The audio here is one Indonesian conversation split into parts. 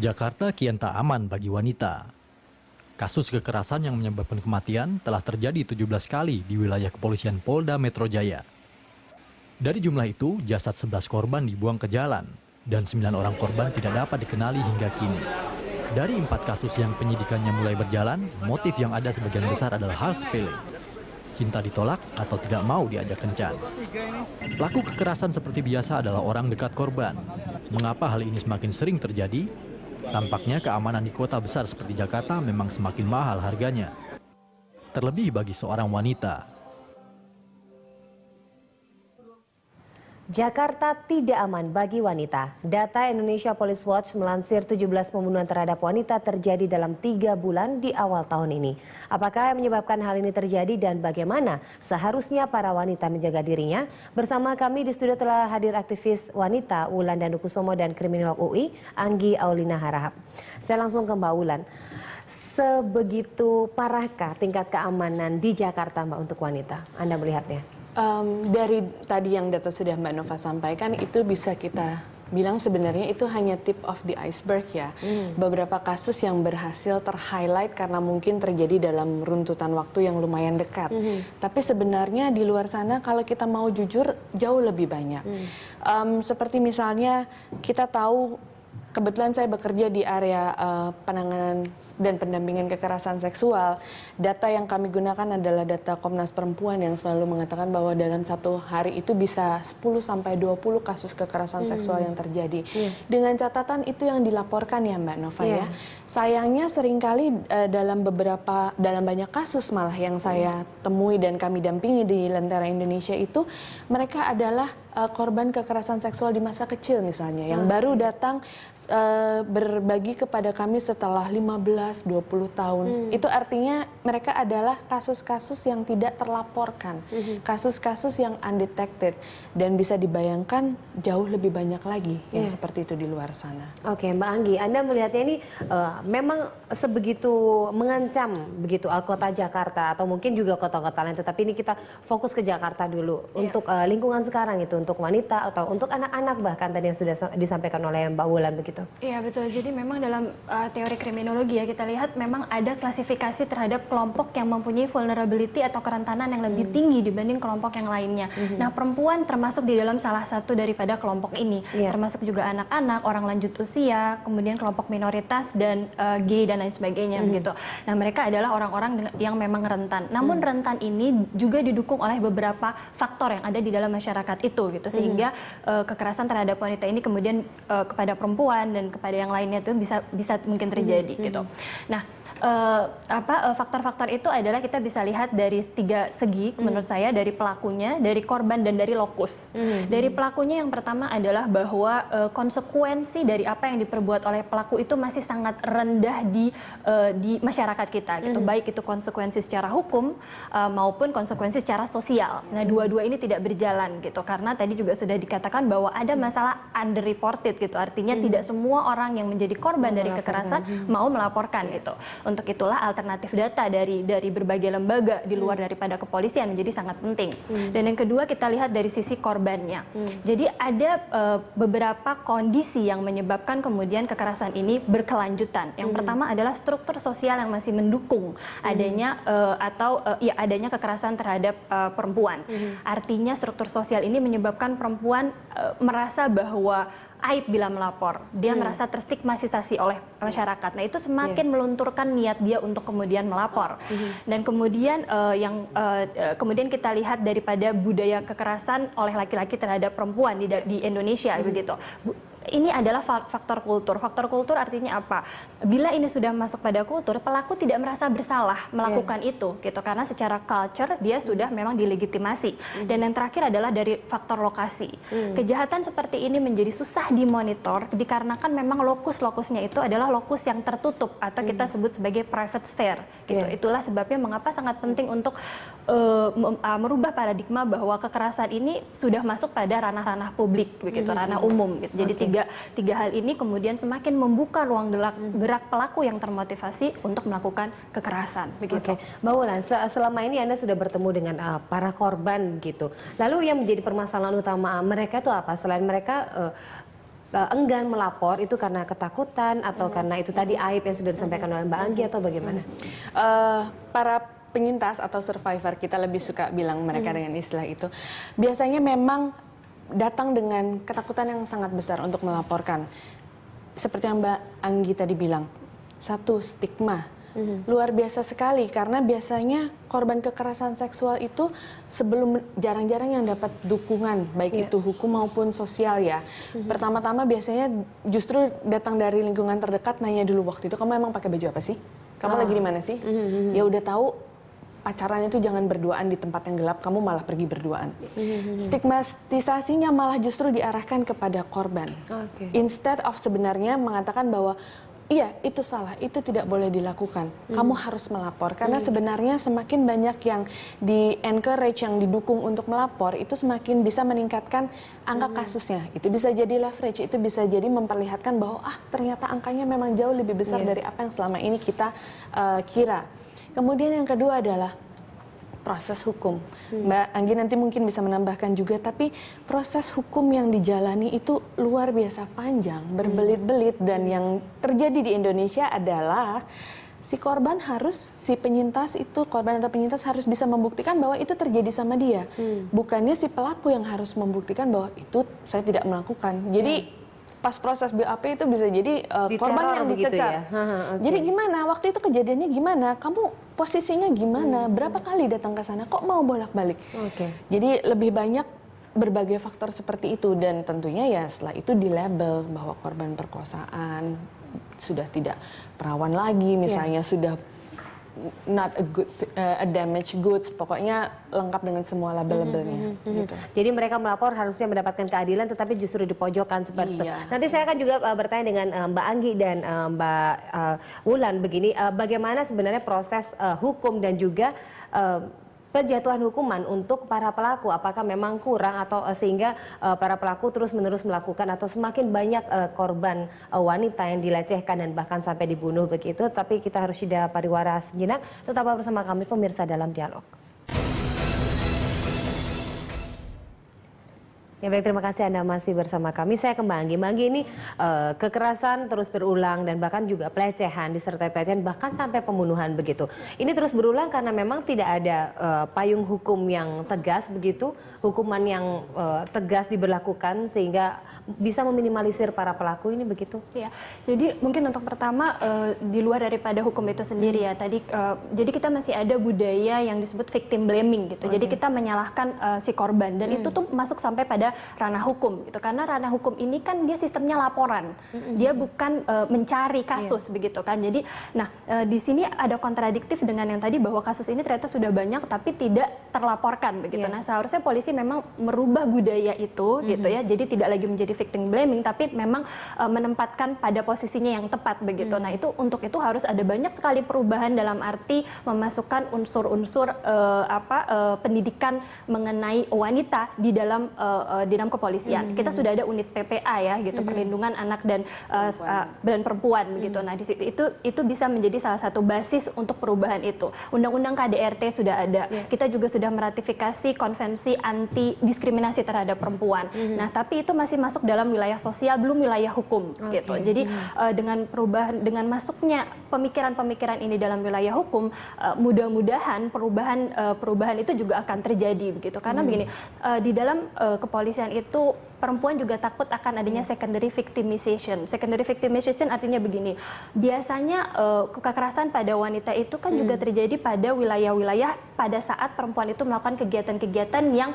Jakarta kian tak aman bagi wanita. Kasus kekerasan yang menyebabkan kematian telah terjadi 17 kali di wilayah kepolisian Polda Metro Jaya. Dari jumlah itu, jasad 11 korban dibuang ke jalan dan 9 orang korban tidak dapat dikenali hingga kini. Dari 4 kasus yang penyidikannya mulai berjalan, motif yang ada sebagian besar adalah hal sepele. Cinta ditolak atau tidak mau diajak kencan. Pelaku kekerasan seperti biasa adalah orang dekat korban. Mengapa hal ini semakin sering terjadi? Tampaknya keamanan di kota besar seperti Jakarta memang semakin mahal harganya. Terlebih bagi seorang wanita. Jakarta tidak aman bagi wanita. Data Indonesia Police Watch melansir 17 pembunuhan terhadap wanita terjadi dalam 3 bulan di awal tahun ini. Apakah yang menyebabkan hal ini terjadi dan bagaimana seharusnya para wanita menjaga dirinya? Bersama kami di studio telah hadir aktivis wanita Wulan Danukusumo dan kriminolog UI Anggi Aulina Harahap. Saya langsung ke Mbak Wulan. Sebegitu parahkah tingkat keamanan di Jakarta, Mbak, untuk wanita? Anda melihatnya? Dari tadi yang data sudah Mbak Nova sampaikan, itu bisa kita bilang sebenarnya itu hanya tip of the iceberg ya. Beberapa kasus yang berhasil ter-highlight karena mungkin terjadi dalam runtutan waktu yang lumayan dekat. Tapi sebenarnya di luar sana kalau kita mau jujur jauh lebih banyak. Seperti misalnya kita tahu, kebetulan saya bekerja di area penanganan dan pendampingan kekerasan seksual. Data yang kami gunakan adalah data Komnas Perempuan yang selalu mengatakan bahwa dalam satu hari itu bisa 10-20 kasus kekerasan seksual yang terjadi. Dengan catatan itu yang dilaporkan ya Mbak Nova ya. Sayangnya seringkali dalam banyak kasus malah yang saya temui dan kami dampingi di Lentera Indonesia itu, mereka adalah korban kekerasan seksual di masa kecil misalnya, yang baru datang berbagi kepada kami setelah 15-20 tahun. Itu artinya mereka adalah kasus-kasus yang tidak terlaporkan, kasus-kasus yang undetected, dan bisa dibayangkan jauh lebih banyak lagi yang seperti itu di luar sana. Oke, Mbak Anggi, Anda melihatnya ini memang sebegitu mengancam begitu kota Jakarta atau mungkin juga kota-kota lain, tetapi ini kita fokus ke Jakarta dulu. Untuk lingkungan sekarang itu, untuk wanita atau untuk anak-anak bahkan tadi yang sudah disampaikan oleh Mbak Wulan begitu. Iya betul, jadi memang dalam teori kriminologi ya kita lihat memang ada klasifikasi terhadap kelompok yang mempunyai vulnerability atau kerentanan yang lebih tinggi dibanding kelompok yang lainnya. Nah, perempuan termasuk di dalam salah satu daripada kelompok ini, termasuk juga anak-anak, orang lanjut usia, kemudian kelompok minoritas dan gay dan lain sebagainya begitu. Nah, mereka adalah orang-orang yang memang rentan. Namun rentan ini juga didukung oleh beberapa faktor yang ada di dalam masyarakat itu gitu, sehingga kekerasan terhadap wanita ini kemudian kepada perempuan dan kepada yang lainnya itu bisa mungkin terjadi gitu. Nah, faktor-faktor itu adalah kita bisa lihat dari 3 segi menurut saya, dari pelakunya, dari korban, dan dari lokus. Dari pelakunya yang pertama adalah bahwa konsekuensi dari apa yang diperbuat oleh pelaku itu masih sangat rendah di masyarakat kita gitu. Baik itu konsekuensi secara hukum maupun konsekuensi secara sosial. Nah, dua-dua ini tidak berjalan gitu, karena tadi juga sudah dikatakan bahwa ada masalah underreported gitu. Artinya tidak semua orang yang menjadi korban dari kekerasan mau melaporkan gitu. Untuk itulah alternatif data dari berbagai lembaga di luar daripada kepolisian menjadi sangat penting. Dan yang kedua kita lihat dari sisi korbannya. Jadi ada beberapa kondisi yang menyebabkan kemudian kekerasan ini berkelanjutan. Yang pertama adalah struktur sosial yang masih mendukung adanya adanya kekerasan terhadap perempuan. Artinya struktur sosial ini menyebabkan perempuan merasa bahwa aib bila melapor, dia merasa terstigmatisasi oleh masyarakat. Nah, itu semakin melunturkan niat dia untuk kemudian melapor. Dan kemudian kemudian kita lihat daripada budaya kekerasan oleh laki-laki terhadap perempuan di Indonesia begitu. Ini adalah faktor kultur. Faktor kultur artinya apa? Bila ini sudah masuk pada kultur, pelaku tidak merasa bersalah melakukan itu, gitu. Karena secara culture dia sudah memang dilegitimasi. Dan yang terakhir adalah dari faktor lokasi. Kejahatan seperti ini menjadi susah dimonitor dikarenakan memang lokus-lokusnya itu adalah lokus yang tertutup atau kita sebut sebagai private sphere. Gitu. Itulah sebabnya mengapa sangat penting untuk merubah paradigma bahwa kekerasan ini sudah masuk pada ranah-ranah publik, begitu, ranah umum. Gitu. Jadi tiga hal ini kemudian semakin membuka ruang gerak pelaku yang termotivasi untuk melakukan kekerasan. Begitu. Mbak Wulan, selama ini Anda sudah bertemu dengan para korban gitu. Lalu yang menjadi permasalahan utama mereka itu apa? Selain mereka enggan melapor itu karena ketakutan atau karena itu tadi aib yang sudah disampaikan oleh Mbak Anggi atau bagaimana? Para penyintas atau survivor, kita lebih suka bilang mereka dengan istilah itu, biasanya memang datang dengan ketakutan yang sangat besar untuk melaporkan. Seperti yang Mbak Anggi tadi bilang, satu, stigma. Luar biasa sekali, karena biasanya korban kekerasan seksual itu sebelum jarang-jarang yang dapat dukungan, baik itu hukum maupun sosial ya. Pertama-tama biasanya justru datang dari lingkungan terdekat, nanya dulu waktu itu, kamu emang pakai baju apa sih? Kamu lagi di mana sih? Ya udah tahu, pacaran itu jangan berduaan di tempat yang gelap, kamu malah pergi berduaan. Stigmatisasinya malah justru diarahkan kepada korban. Instead of sebenarnya mengatakan bahwa iya, itu salah, itu tidak boleh dilakukan. Kamu harus melapor, karena sebenarnya semakin banyak yang di-encourage, yang didukung untuk melapor, itu semakin bisa meningkatkan angka kasusnya. Itu bisa jadi leverage, itu bisa jadi memperlihatkan bahwa ternyata angkanya memang jauh lebih besar dari apa yang selama ini kita kira. Kemudian yang kedua adalah proses hukum. Mbak Anggi nanti mungkin bisa menambahkan juga, tapi proses hukum yang dijalani itu luar biasa panjang, berbelit-belit, dan yang terjadi di Indonesia adalah si korban harus, si penyintas itu, korban atau penyintas harus bisa membuktikan bahwa itu terjadi sama dia. Bukannya si pelaku yang harus membuktikan bahwa itu saya tidak melakukan. Jadi pas proses BAP itu bisa jadi korban yang dicecar. Jadi gimana? Waktu itu kejadiannya gimana? Kamu posisinya gimana? Berapa kali datang ke sana? Kok mau bolak-balik? Jadi lebih banyak berbagai faktor seperti itu, dan tentunya ya setelah itu dilabel bahwa korban perkosaan sudah tidak perawan lagi, misalnya sudah not a damaged goods, pokoknya lengkap dengan semua label-labelnya. Gitu. Jadi mereka melapor harusnya mendapatkan keadilan, tetapi justru dipojokkan seperti itu. Nanti saya akan juga bertanya dengan Mbak Anggi dan Mbak Wulan begini, bagaimana sebenarnya proses hukum dan juga penjatuhan hukuman untuk para pelaku, apakah memang kurang atau sehingga para pelaku terus-menerus melakukan, atau semakin banyak korban wanita yang dilecehkan dan bahkan sampai dibunuh begitu. Tapi kita harus jeda pariwara sejenak. Tetaplah bersama kami pemirsa dalam dialog. Ya baik, terima kasih Anda masih bersama kami. Saya ke Mbak Anggi. Mbak Anggi, ini kekerasan terus berulang dan bahkan juga pelecehan, disertai pelecehan bahkan sampai pembunuhan begitu. Ini terus berulang karena memang tidak ada payung hukum yang tegas begitu, hukuman yang tegas diberlakukan sehingga bisa meminimalisir para pelaku ini begitu. Ya, jadi mungkin untuk pertama di luar daripada hukum itu sendiri ya tadi, jadi kita masih ada budaya yang disebut victim blaming gitu. Jadi kita menyalahkan si korban, dan itu tuh masuk sampai pada ranah hukum gitu, karena ranah hukum ini kan dia sistemnya laporan, dia bukan mencari kasus begitu kan. Jadi nah di sini ada kontradiktif dengan yang tadi bahwa kasus ini ternyata sudah banyak tapi tidak terlaporkan begitu. Nah seharusnya polisi memang merubah budaya itu gitu ya, jadi tidak lagi menjadi victim blaming tapi memang menempatkan pada posisinya yang tepat begitu. Nah itu untuk itu harus ada banyak sekali perubahan dalam arti memasukkan unsur-unsur pendidikan mengenai wanita di dalam kepolisian. Kita sudah ada unit PPA ya gitu, perlindungan anak dan perempuan begitu. Nah di situ itu bisa menjadi salah satu basis untuk perubahan itu. Undang-undang KDRT sudah ada. Kita juga sudah meratifikasi konvensi anti diskriminasi terhadap perempuan. Nah tapi itu masih masuk dalam wilayah sosial, belum wilayah hukum gitu. Jadi dengan perubahan, dengan masuknya pemikiran-pemikiran ini dalam wilayah hukum, mudah-mudahan perubahan itu juga akan terjadi begitu. Karena begini, di dalam kepolisian itu perempuan juga takut akan adanya secondary victimization. Secondary victimization artinya begini, biasanya kekerasan pada wanita itu kan juga terjadi pada wilayah-wilayah pada saat perempuan itu melakukan kegiatan-kegiatan yang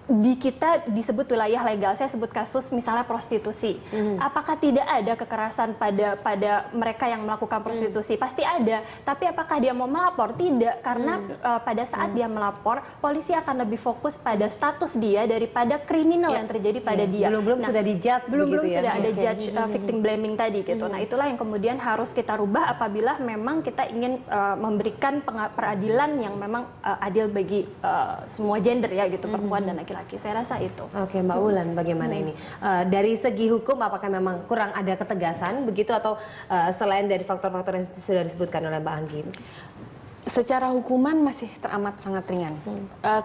di kita disebut wilayah legal. Saya sebut kasus misalnya prostitusi. Apakah tidak ada kekerasan pada mereka yang melakukan prostitusi? Pasti ada. Tapi apakah dia mau melapor? Tidak, karena pada saat dia melapor, polisi akan lebih fokus pada status dia daripada kriminal yang terjadi pada dia. Belum sudah dijudge belum begitu ya. Sudah ada judge victim blaming tadi gitu. Nah itulah yang kemudian harus kita rubah apabila memang kita ingin memberikan peradilan yang memang adil bagi semua gender ya gitu, perempuan dan laki-laki. Saya rasa itu. Oke, Mbak Wulan, bagaimana ini? Dari segi hukum, apakah memang kurang ada ketegasan begitu, atau selain dari faktor-faktor yang sudah disebutkan oleh Mbak Anggi? Secara hukuman masih teramat sangat ringan.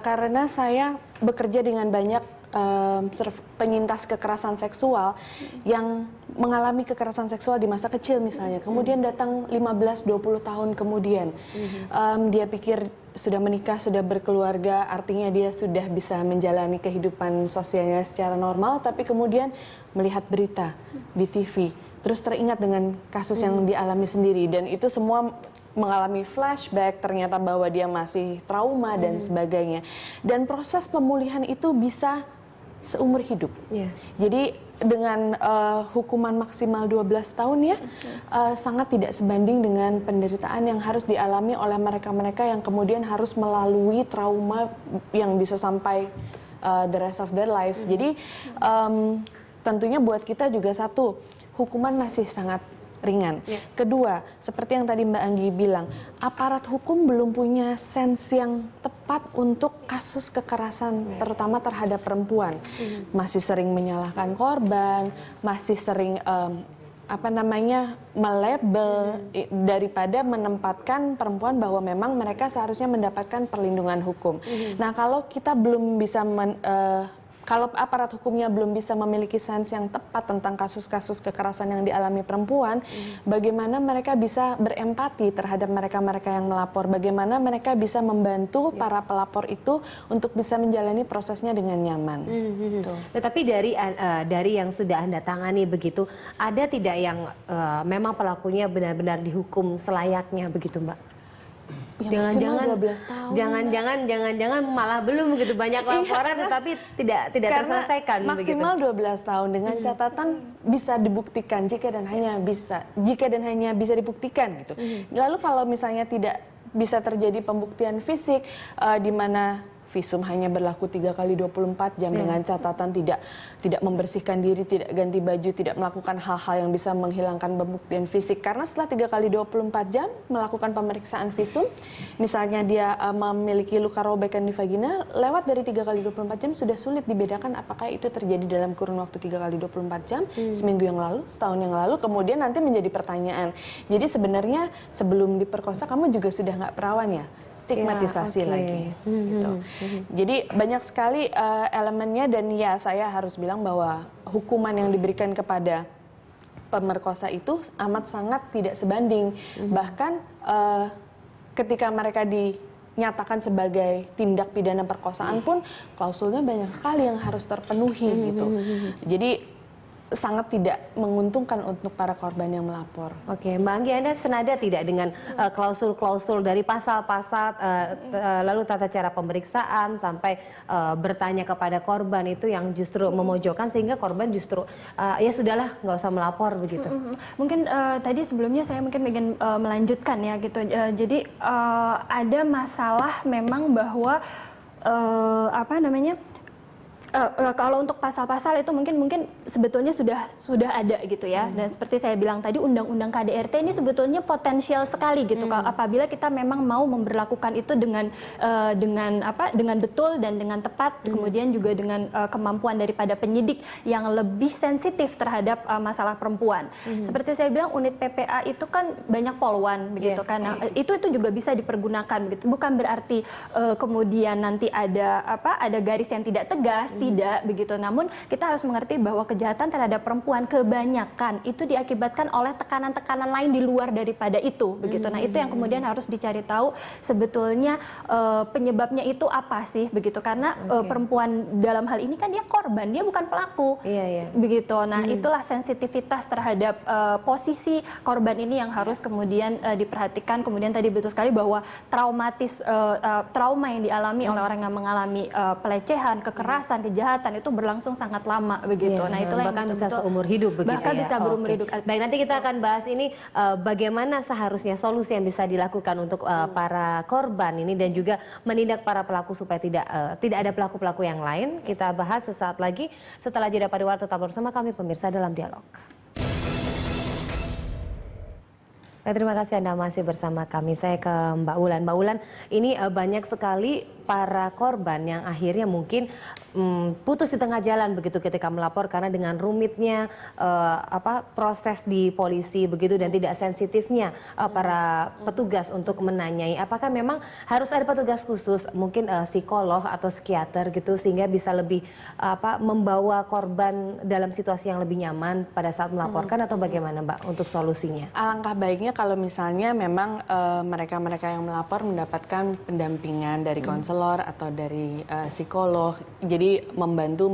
Karena saya bekerja dengan banyak penyintas kekerasan seksual yang mengalami kekerasan seksual di masa kecil misalnya, kemudian datang 15-20 tahun kemudian, dia pikir sudah menikah, sudah berkeluarga, artinya dia sudah bisa menjalani kehidupan sosialnya secara normal, tapi kemudian melihat berita di TV, terus teringat dengan kasus yang dialami sendiri, dan itu semua mengalami flashback, ternyata bahwa dia masih trauma dan sebagainya. Dan proses pemulihan itu bisa seumur hidup. Jadi dengan hukuman maksimal 12 tahun ya, sangat tidak sebanding dengan penderitaan yang harus dialami oleh mereka-mereka yang kemudian harus melalui trauma yang bisa sampai the rest of their lives. Jadi tentunya buat kita juga satu, hukuman masih sangat ringan. Kedua, seperti yang tadi Mbak Anggi bilang, aparat hukum belum punya sense yang tepat untuk kasus kekerasan, terutama terhadap perempuan. Masih sering menyalahkan korban, masih sering melabel daripada menempatkan perempuan bahwa memang mereka seharusnya mendapatkan perlindungan hukum. Nah, kalau kita belum bisa kalau aparat hukumnya belum bisa memiliki sense yang tepat tentang kasus-kasus kekerasan yang dialami perempuan, bagaimana mereka bisa berempati terhadap mereka-mereka yang melapor, bagaimana mereka bisa membantu para pelapor itu untuk bisa menjalani prosesnya dengan nyaman. Tetapi dari yang sudah Anda tangani begitu, ada tidak yang memang pelakunya benar-benar dihukum selayaknya begitu, Mbak? Jangan-jangan malah belum begitu banyak laporan tetapi tidak terselesaikan maksimal 12 tahun dengan catatan bisa dibuktikan jika dan hanya bisa dibuktikan gitu. Lalu kalau misalnya tidak bisa terjadi pembuktian fisik di mana visum hanya berlaku 3 kali 24 jam dengan catatan tidak membersihkan diri, tidak ganti baju, tidak melakukan hal-hal yang bisa menghilangkan pembuktian fisik. Karena setelah 3 kali 24 jam melakukan pemeriksaan visum, misalnya dia memiliki luka robekan di vagina, lewat dari 3 kali 24 jam sudah sulit dibedakan apakah itu terjadi dalam kurun waktu 3 kali 24 jam, seminggu yang lalu, setahun yang lalu, kemudian nanti menjadi pertanyaan. Jadi sebenarnya sebelum diperkosa kamu juga sudah nggak perawan ya? Stigmatisasi lagi. Gitu. Jadi banyak sekali elemennya, dan ya saya harus bilang bahwa hukuman yang diberikan kepada pemerkosa itu amat sangat tidak sebanding. Bahkan ketika mereka dinyatakan sebagai tindak pidana perkosaan pun klausulnya banyak sekali yang harus terpenuhi gitu. Jadi sangat tidak menguntungkan untuk para korban yang melapor. Oke, Mbak Anggi, Anda senada tidak dengan klausul-klausul dari pasal-pasal lalu tata cara pemeriksaan sampai bertanya kepada korban itu yang justru memojokkan sehingga korban justru ya sudahlah nggak usah melapor begitu. Mungkin tadi sebelumnya saya mungkin ingin melanjutkan ya gitu. Jadi ada masalah memang bahwa kalau untuk pasal-pasal itu mungkin sebetulnya sudah ada gitu ya. Dan seperti saya bilang tadi, undang-undang KDRT ini sebetulnya potensial sekali gitu. Apabila kita memang mau memberlakukan itu dengan betul dan dengan tepat, kemudian juga dengan kemampuan daripada penyidik yang lebih sensitif terhadap masalah perempuan. Seperti saya bilang, unit PPA itu kan banyak polwan begitu kan. Nah, itu juga bisa dipergunakan begitu. Bukan berarti kemudian nanti ada garis yang tidak tegas. Tidak begitu, namun kita harus mengerti bahwa kejahatan terhadap perempuan kebanyakan itu diakibatkan oleh tekanan-tekanan lain di luar daripada itu begitu. Nah, itu yang kemudian harus dicari tahu sebetulnya penyebabnya itu apa sih begitu, karena perempuan dalam hal ini kan dia korban, dia bukan pelaku. Begitu. Nah, itulah sensitivitas terhadap posisi korban ini yang harus kemudian diperhatikan. Kemudian tadi betul sekali bahwa trauma yang dialami oleh orang yang mengalami pelecehan, kekerasan, kejahatan itu berlangsung sangat lama begitu. Nah, itulah bahkan yang bisa seumur hidup begitu. Bahkan bisa berumur hidup. Baik, nanti kita akan bahas ini bagaimana seharusnya solusi yang bisa dilakukan untuk para korban ini dan juga menindak para pelaku supaya tidak ada pelaku-pelaku yang lain. Kita bahas sesaat lagi setelah jeda pariwara. Tetap bersama kami pemirsa dalam Dialog. Terima kasih Anda masih bersama kami. Saya ke Mbak Wulan. Mbak Wulan, ini banyak sekali para korban yang akhirnya mungkin putus di tengah jalan begitu ketika melapor karena dengan rumitnya proses di polisi begitu dan tidak sensitifnya para petugas untuk menanyai, apakah memang harus ada petugas khusus mungkin psikolog atau psikiater gitu sehingga bisa lebih membawa korban dalam situasi yang lebih nyaman pada saat melaporkan atau bagaimana Mbak untuk solusinya? Alangkah baiknya kalau misalnya memang mereka-mereka yang melapor mendapatkan pendampingan dari konselor atau dari psikolog, jadi membantu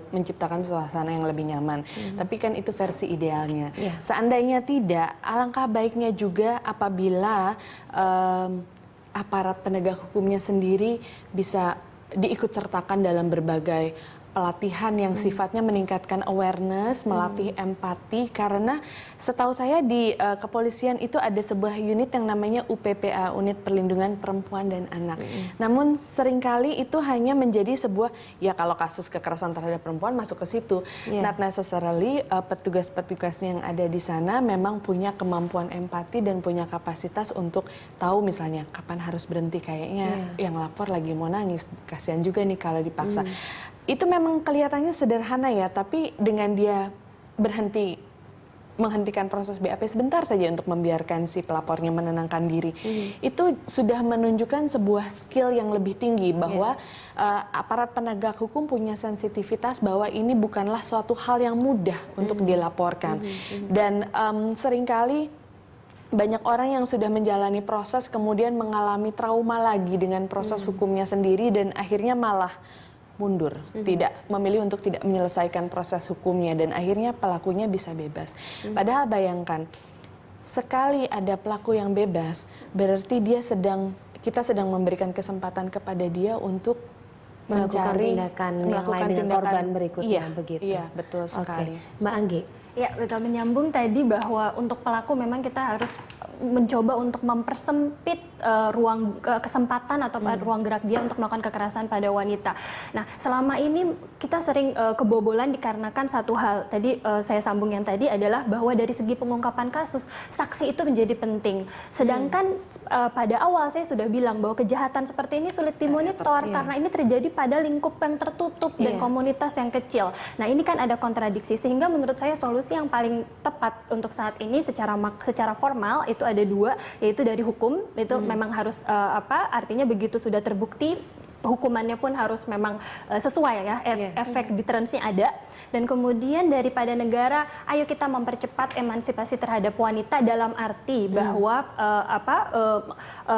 menciptakan suasana yang lebih nyaman. Tapi kan itu versi idealnya. Seandainya tidak, alangkah baiknya juga apabila aparat penegak hukumnya sendiri bisa diikut sertakan dalam berbagai pelatihan yang sifatnya meningkatkan awareness, melatih empati, karena setahu saya di kepolisian itu ada sebuah unit yang namanya UPPA, Unit Perlindungan Perempuan dan Anak. Namun seringkali itu hanya menjadi sebuah, ya kalau kasus kekerasan terhadap perempuan masuk ke situ. Not necessarily petugas-petugas yang ada di sana memang punya kemampuan empati dan punya kapasitas untuk tahu misalnya kapan harus berhenti, kayaknya yang lapor lagi mau nangis, kasihan juga nih kalau dipaksa. Itu memang kelihatannya sederhana ya, tapi dengan dia menghentikan proses BAP sebentar saja untuk membiarkan si pelapornya menenangkan diri, itu sudah menunjukkan sebuah skill yang lebih tinggi bahwa aparat penegak hukum punya sensitivitas bahwa ini bukanlah suatu hal yang mudah untuk dilaporkan. Dan seringkali banyak orang yang sudah menjalani proses kemudian mengalami trauma lagi dengan proses hukumnya sendiri dan akhirnya malah mundur, tidak memilih untuk tidak menyelesaikan proses hukumnya dan akhirnya pelakunya bisa bebas. Padahal bayangkan, sekali ada pelaku yang bebas, berarti kita sedang memberikan kesempatan kepada dia untuk melakukan tindakan yang lain dengan korban berikutnya, begitu. Iya, betul sekali. Mbak Anggi. Ya, betul, menyambung tadi bahwa untuk pelaku memang kita harus mencoba untuk mempersempit ruang kesempatan atau ruang gerak dia untuk melakukan kekerasan pada wanita. Nah, selama ini kita sering kebobolan dikarenakan satu hal. Tadi saya sambung yang tadi adalah bahwa dari segi pengungkapan kasus, saksi itu menjadi penting. Sedangkan pada awal saya sudah bilang bahwa kejahatan seperti ini sulit dimonitor karena ini terjadi pada lingkup yang tertutup dan komunitas yang kecil. Nah, ini kan ada kontradiksi sehingga menurut saya solusi yang paling tepat untuk saat ini secara formal itu ada dua, yaitu dari hukum, itu memang harus artinya begitu sudah terbukti hukumannya pun harus memang sesuai ya, efek deterrensnya ada. Dan kemudian daripada negara, ayo kita mempercepat emansipasi terhadap wanita dalam arti bahwa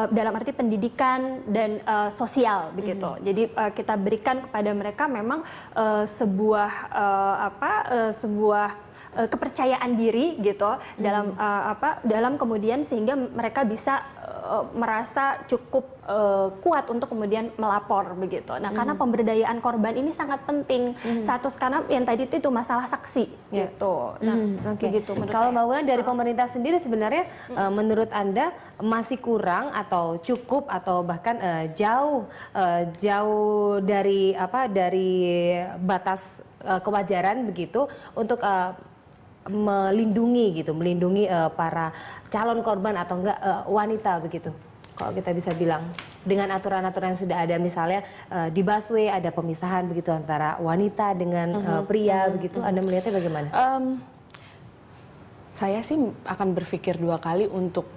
dalam arti pendidikan dan sosial begitu. Jadi kita berikan kepada mereka memang sebuah kepercayaan diri gitu dalam kemudian sehingga mereka bisa merasa cukup kuat untuk kemudian melapor begitu. Nah, karena pemberdayaan korban ini sangat penting. Satu, karena yang tadi itu masalah saksi gitu. Nah, begitu menurut Kalau saya. Mbak Wulan dari pemerintah sendiri sebenarnya menurut Anda masih kurang atau cukup atau bahkan jauh dari batas kewajaran begitu untuk melindungi para calon korban atau enggak wanita begitu, kalau kita bisa bilang dengan aturan-aturan yang sudah ada, misalnya di busway ada pemisahan begitu antara wanita dengan pria begitu, Anda melihatnya bagaimana? Saya sih akan berpikir dua kali untuk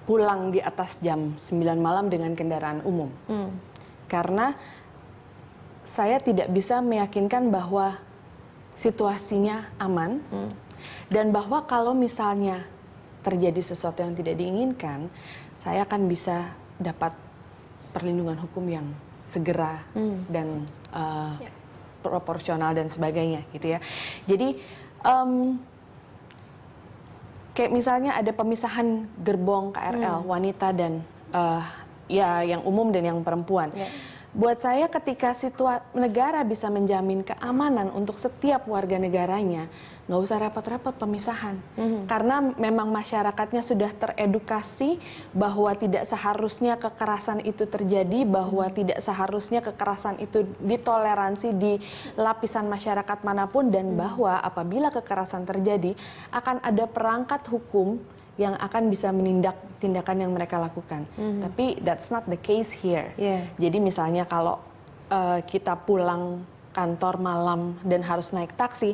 pulang di atas jam 9 malam dengan kendaraan umum, karena saya tidak bisa meyakinkan bahwa situasinya aman. Dan bahwa kalau misalnya terjadi sesuatu yang tidak diinginkan, saya akan bisa dapat perlindungan hukum yang segera dan proporsional dan sebagainya gitu ya. Jadi kayak misalnya ada pemisahan gerbong KRL wanita dan yang umum dan yang perempuan. Buat saya ketika negara bisa menjamin keamanan untuk setiap warga negaranya, nggak usah repot-repot pemisahan. Karena memang masyarakatnya sudah teredukasi bahwa tidak seharusnya kekerasan itu terjadi, bahwa tidak seharusnya kekerasan itu ditoleransi di lapisan masyarakat manapun, dan bahwa apabila kekerasan terjadi akan ada perangkat hukum yang akan bisa menindak tindakan yang mereka lakukan. Tapi that's not the case here. Jadi misalnya kalau kita pulang kantor malam dan harus naik taksi,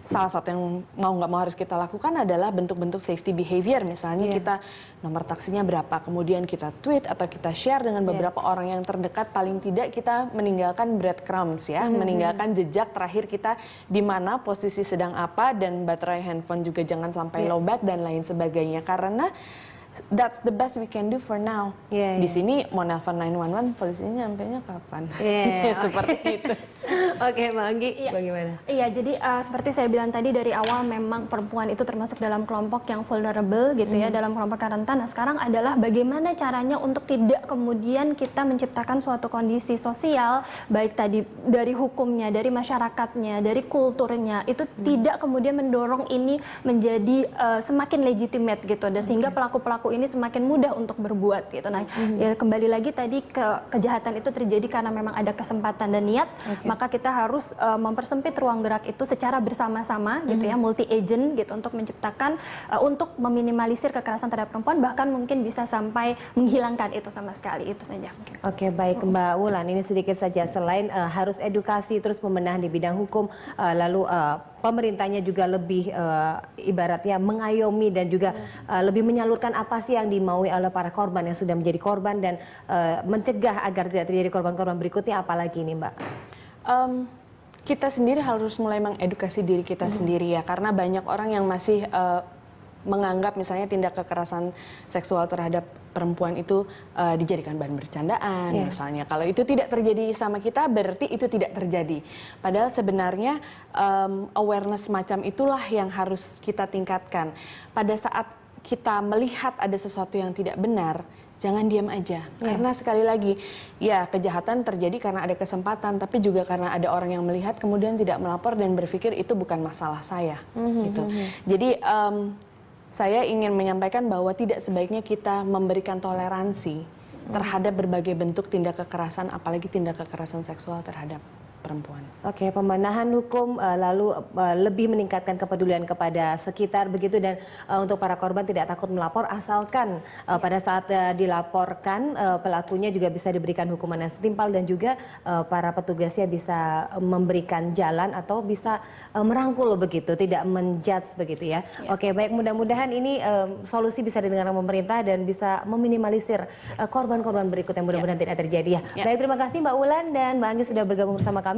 salah satu yang mau nggak mau harus kita lakukan adalah bentuk-bentuk safety behavior. Misalnya kita nomor taksinya berapa, kemudian kita tweet atau kita share dengan beberapa orang yang terdekat. Paling tidak kita meninggalkan breadcrumbs ya, meninggalkan jejak terakhir kita di mana, posisi sedang apa, dan baterai handphone juga jangan sampai lowbat dan lain sebagainya. Karena that's the best we can do for now. Di sini mau nelfon 911, polisinya nyampainya kapan? Seperti itu. Oke, Mbak Anggi, bagaimana? Iya, jadi seperti saya bilang tadi dari awal memang perempuan itu termasuk dalam kelompok yang vulnerable gitu ya, dalam kelompok rentan. Nah, sekarang adalah bagaimana caranya untuk tidak kemudian kita menciptakan suatu kondisi sosial, baik tadi dari hukumnya, dari masyarakatnya, dari kulturnya, itu tidak kemudian mendorong ini menjadi semakin legitimate gitu, dan sehingga pelaku-pelaku ini semakin mudah untuk berbuat gitu. Nah, ya kembali lagi tadi kejahatan itu terjadi karena memang ada kesempatan dan niat, maka kita harus mempersempit ruang gerak itu secara bersama-sama gitu ya, multi agent gitu, untuk menciptakan untuk meminimalisir kekerasan terhadap perempuan, bahkan mungkin bisa sampai menghilangkan itu sama sekali. Itu saja mungkin. Oke, baik Mbak Wulan, ini sedikit saja, selain harus edukasi terus pembenahan di bidang hukum, lalu pemerintahnya juga lebih ibaratnya mengayomi dan juga lebih menyalurkan apa sih yang dimaui oleh para korban yang sudah menjadi korban, dan mencegah agar tidak terjadi korban-korban berikutnya, apalagi ini Mbak? Kita sendiri harus mulai mengedukasi diri kita sendiri ya, karena banyak orang yang masih menganggap misalnya tindak kekerasan seksual terhadap perempuan itu dijadikan bahan bercandaan misalnya. Kalau itu tidak terjadi sama kita, berarti itu tidak terjadi. Padahal sebenarnya awareness semacam itulah yang harus kita tingkatkan. Pada saat kita melihat ada sesuatu yang tidak benar, jangan diam aja. Karena sekali lagi, ya kejahatan terjadi karena ada kesempatan, tapi juga karena ada orang yang melihat kemudian tidak melapor dan berpikir itu bukan masalah saya. Gitu. Jadi saya ingin menyampaikan bahwa tidak sebaiknya kita memberikan toleransi terhadap berbagai bentuk tindak kekerasan, apalagi tindak kekerasan seksual terhadap perempuan. Oke, pembenahan hukum, lalu lebih meningkatkan kepedulian kepada sekitar begitu, dan untuk para korban tidak takut melapor, asalkan pada saat dilaporkan pelakunya juga bisa diberikan hukuman yang setimpal, dan juga para petugasnya bisa memberikan jalan atau bisa merangkul begitu, tidak menjudge begitu ya. Oke, baik, mudah-mudahan ini solusi bisa didengar pemerintah dan bisa meminimalisir korban-korban berikut yang mudah-mudahan tidak terjadi ya. Baik, terima kasih Mbak Wulan dan Mbak Anggi sudah bergabung bersama kami.